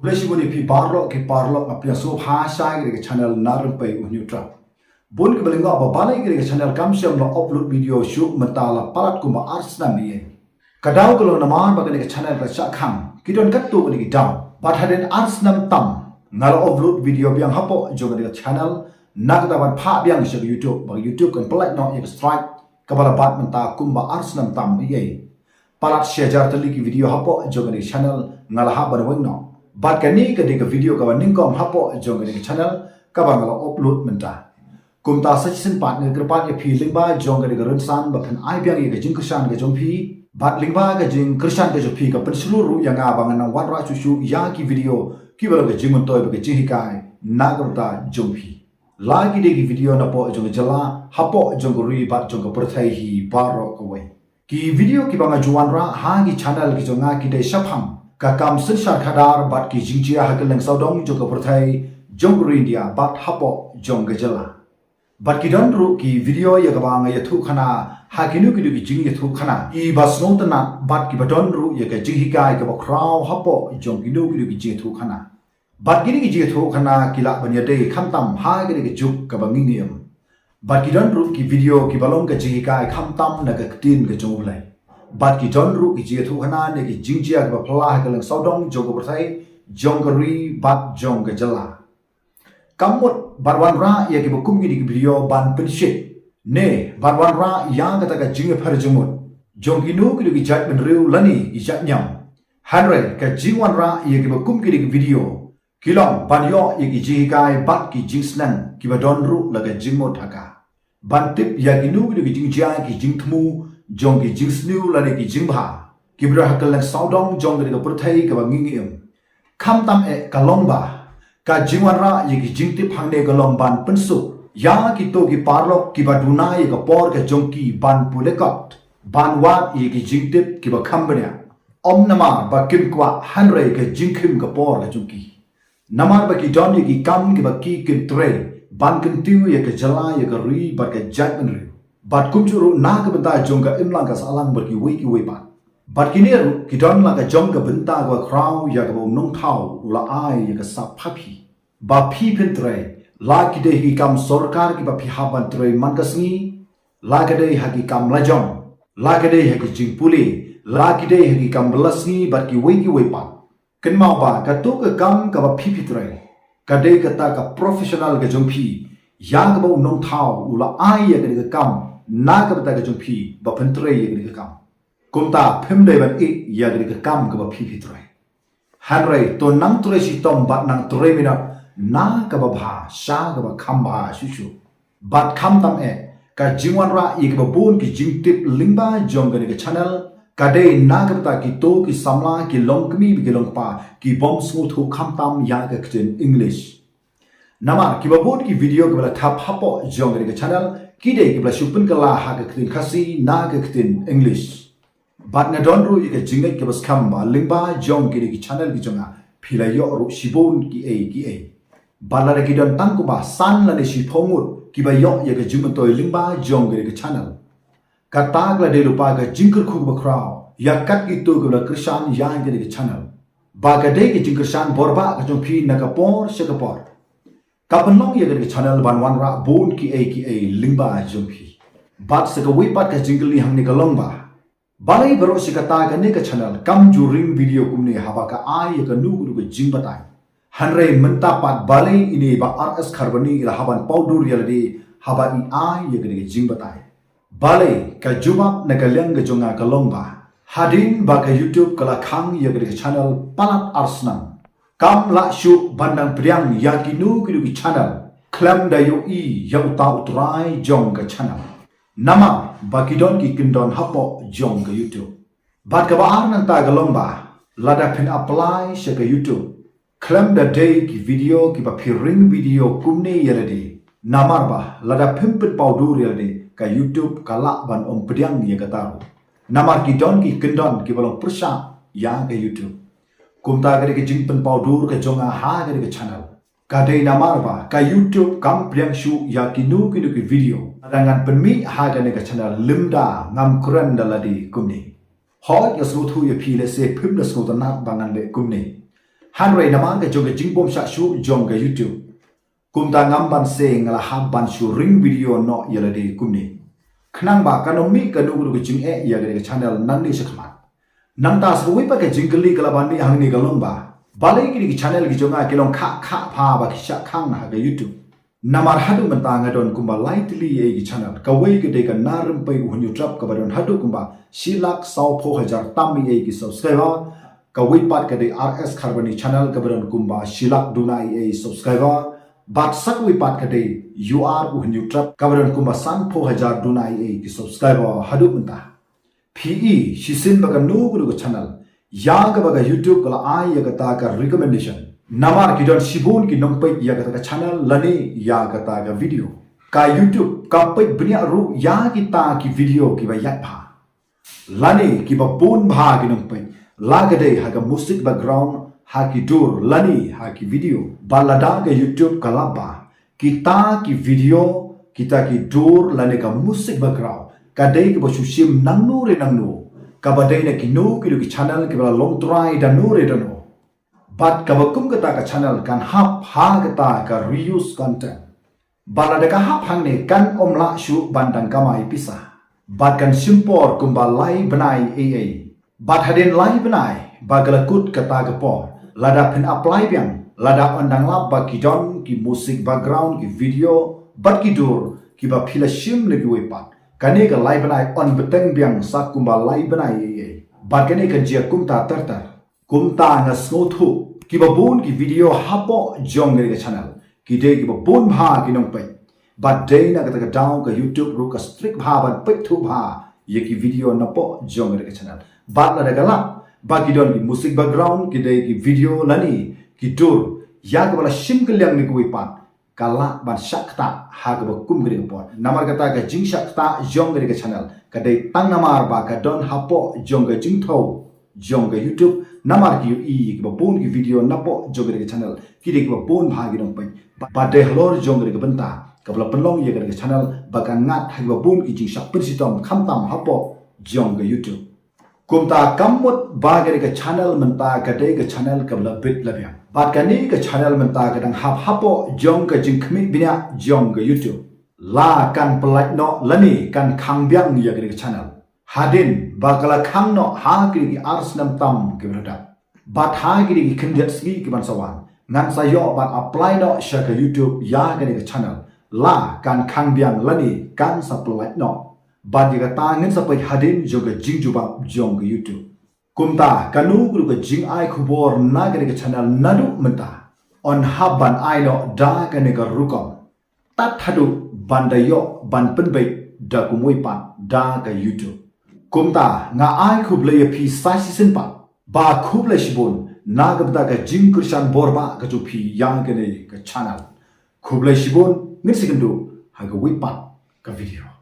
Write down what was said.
Blessibuni pi barlo ki parlo apya so bhasha ke channel narum pe unyutra. Bun ke belingo apa balai ke channel kamsiam lo upload video shoot mentala parat kuma arsna ni. Kadau kalau namar bagai ke channel ka syakam. Kidon katu ni kita. Bathaden arsnam tam. Ngal upload video biang hapo juga ke channel nak dapat pak biang ke YouTube. Bagi YouTube kan pelak no yang strike kepala bat menta kumba arsnam tam ye. Parat share tali ki video hapo juga ke channel ngal ha barweng no. Bat kani ketika video kawan ningkom hapo jong ke channel kawan kalau upload menta. Kumta season part ne kerpat ye phi lingba jong ke rensan bakan ai biang ye ke jing kersan ke jong phi bat lingba ke jing kersan ke jong phi ka pen seluruh yang abang nang wan ra susu ya ki video ki balo ke jing montoy ke jing hikai nagamta jong phi. Lagi de ki video na po jong jala hapo jong ri bat jong ke perthai hi baro ko we. Ki video ki banga juan ra ha ki channel ki jonga ki de shapham kakam sensar khadar bat ki jingjia hakeleng saudong joka perthai jongri India bat hapo jong gejala bat ki donru ki video ya kabang ya thu khana hakinu ki jing ya thu khana I basno tana bat ki badonru ya ka jinghikai ka bakraw hapo jong kinu ki jing thu khana bat ki jing thu khana kila banya de khamtam ha ki juk ka banginiam bat ki donru ki video ki balong ka jinghikai khamtam na ka tin ka jongulai bat ki donru ki je thu khana ne ki jingjia ka phla ka lang saudong jogo perthai jongri bat jong ka jala kamut barwan ra ya ki bukum ki video ban penshit ne barwan ra yang ka ta ka jing phar jumut jongki nu ki jat men riu lani I jat nyam hanre ka jingwan ra ya ki bukum ki video kilong ban yo ya ki ji kai bat ki jingsnan ki ba donru la ka jingmot Haka ban tip ya ki nu ki jingjia ki jingthmu jong ki jingsniu la ne ki jingbha ki bra hakal lang saudong jong ki perthai ka bangingiam kham tam e kalongba ka jingwan ra ye ki jingti phangne kalong ban pensu ya ki to ki parlok ki baduna ye ka por ka jong ki ban pulekot ban wat ye ki jingtip ki ba khambanya om namar ba kim kwa hanre ka jingkhim ka por ka jong ki namar ba ki don ye ki kam ki ba ki kin tre ban kin tiu ye ka jala ye ka ri ba ka jat men ri bat kumchuru na ka benta jong ka imlang ka salang ber ki wei ba bat kineru ki don la ka jong ka benta ka kraw ya ka nong thau la ai ya ka sap phapi ba phi phin tre la ki de hi kam sarkar ki ba phi haban tre man ka sngi la ka de ha ki kam la jong la ka de ha ki jing puli la ki de ha ki kam lasngi bat ki wei pa ken mau ba ka tu ka kam ka ba phi phi tre ka de ka ta ka professional ka jong phi ya ka ba nong thau la ai ya ka kam na ka ta ka jong phi ba phin tre ya ka kam kumta phim de ban I ya ka kam ka ba phi phi tre hanre to nang tre si tom bat nang tre mina na ka ba bha sha ka ba kham ba shu bat kham tam e ka jingwan ra I ka ba bun ki jingtip lingba jong ka channel ka de na ka ta ki to ki samla ki long kmi bi ki long pa ki bom smu thu kham tam ya ka kten English namar ki ba bun ki video ka ba thap hapo jong ka channel ki de ki ba shupun ka la ha ka kten khasi na ka kten English bat na donru I ka jingai ki bas kham ba lingba jong ki channel ki jonga phila yo ru shibun ki a balara ki don tang ko ba san la ne shi phongut ki ba yo ye ka jing toy lingba jong ki channel ka tag la de lupa ka jingkar khu ba kraw ya kat ki to ko la krishan ya ki channel ba ka de ki jingkar shan borba ka jong phi na ka por she ka por ka panlong ye ki channel ban wan ra bon ki a lingba jong phi bat se ka wi pat ka jingli hang ni ka long ba balai baro si ka ta ka ne ka channel kam ju ring video kum ne haba ka ai ye ka nu ku jing batai hanre menta pat balai ini ba rs kharbani ila haban paudur yaladi haba I ai ye ka jing batai balai ka juma na ka leng ga jonga ka longba hadin ba ka YouTube kala khang ye ka channel palat arsnam kam la shu bandang priang yakinu ki channel klam da yo I yau ta utrai jong ka channel nama bakidon ki Kyndon hapo jong ka YouTube bat ka ba nang ta galong ba lada pin apply she ka YouTube klam da day ki video ki ba phiring video kumne yeladi namar ba lada pimpit paudur yeladi ka YouTube kala ban om pediang ye ka taru namar ki don ki Kyndon ki balong persha ya ka YouTube kumta ka ki jingpen paudur ka jonga ha ka channel kadai namar ba ka YouTube kam priang shu ya ki nu ki video dengan penmi haga ne ka channel limda ngam kuran daladi kumni ho ya sru thu ya phi le se phim da so na bangan le kumni Hanrei Namar ke Jong ke Jingpom Syak Shu Jong ke YouTube. Kum ta ngam Banse ngala hab Bansu ring video no yalade kumni. Khnang ba kanomi kanu ke Jing ya ke channel nan ni sekhamat. Nang ta swi pa ke Jingkeli kala ban ni hang ni galong ba. Balai ki channel ki jonga ke long kha pha ba ki syak khang na ke YouTube. Namar hadu mentang adon kumba lightly e channel kawai ke de ka narum pai hunyu trap ka badon hadu kumba silak sau pho hajar tammi e ki subscriber kawai pat ka de RS Kharbani channel ka badon kumba silak dunai e subscriber bat sakwi pat ka de UR hunyu trap ka badon kumba san pho hajar dunai e ki subscriber hadu menta PE shisin baga nu guru channel ya ka baga YouTube kala ai ya ka ta ka recommendation Namar Kyndon Shibun ki nompai ya kata channel lani ya kata ka video ka YouTube ka pai bnia ru ya kita ki video ki ba yat pha lani ki ba pun bha ki nompai la ka dei ha ka music background ha ki dur lani ha ki video balada ka YouTube ka laba kita ki video kita ki dur lani ka music background ka dei ki ba shushim nangnu re nangnu ka ba dei na ki no ki channel ki ba long try da no re da no But kabakum kata ka channel kan hap ha kata ka reuse content. Balada ka hap hang ne kan omla shu bandang kamai pisah. But kan simpor kumba lai benai AA. But hadin lai benai bagalakut kata ka por. Lada pen apply biang. Lada ondang lap ba Kyndon ki musik background ki video. But ki dur ki ba pila shim ne ki wepat. Kane ka lai benai on beteng biang sa kumba lai benai AA. But kane ka jia kumta tertar. Kumta nga snothu ki babun ki video hapo Jong ke channel ki de ki babun bha ki nong pai but day na ka down ka YouTube ru ka strict bha ban pai thu bha ye ki video na po Jong ke channel but la daga la ba ki don ki music background ki de ki video lani ki tur ya ka bala sim ke liang ni ko ipat kala ban shakta ha ka ba kum gre po namar kata ka jing shakta Jong ke channel ka de tang namar ba ka don hapo Jong ke jing tho Jong ke YouTube Namar ki ki babun ki video napo jogre ke channel ki de ki babun bhagi dong pai ba de hlor jongre ke banta kabla penlong ye ke channel bakan ngat ha babun ki jing sak persitom khamtam hapo jong ke YouTube kumta kamut bagre ke channel menta ka de ke channel kabla bit labya bat kani ke channel menta ka dang hap hapo jong ke jing khmi binya jong ke YouTube la kan pelai no lani kan khang byang ye ke channel Hadin bakala khang no ha kiri ki ars nam tam ke berada bat ha kiri ki khenjat sgi ki bansawan ngan sayo bat apply no shaka YouTube ya ke ke channel la kan khang biang lani kan supply no bat ga ta ngin sapai hadin joga jing juba jong ke YouTube kumta kanu guru ke jing ai khubor na ke channel nadu menta on haban ai no da ke ke rukom tat hadu bandayo ban penbai da kumoi pa da ke YouTube Kumta nga ai khuble ya phi sa season pa ba khuble shibun na gabda ka jing krishan borba ka chu phi yang ke ne ka channel khuble shibun ngin sikendu ha ga wi pa ka video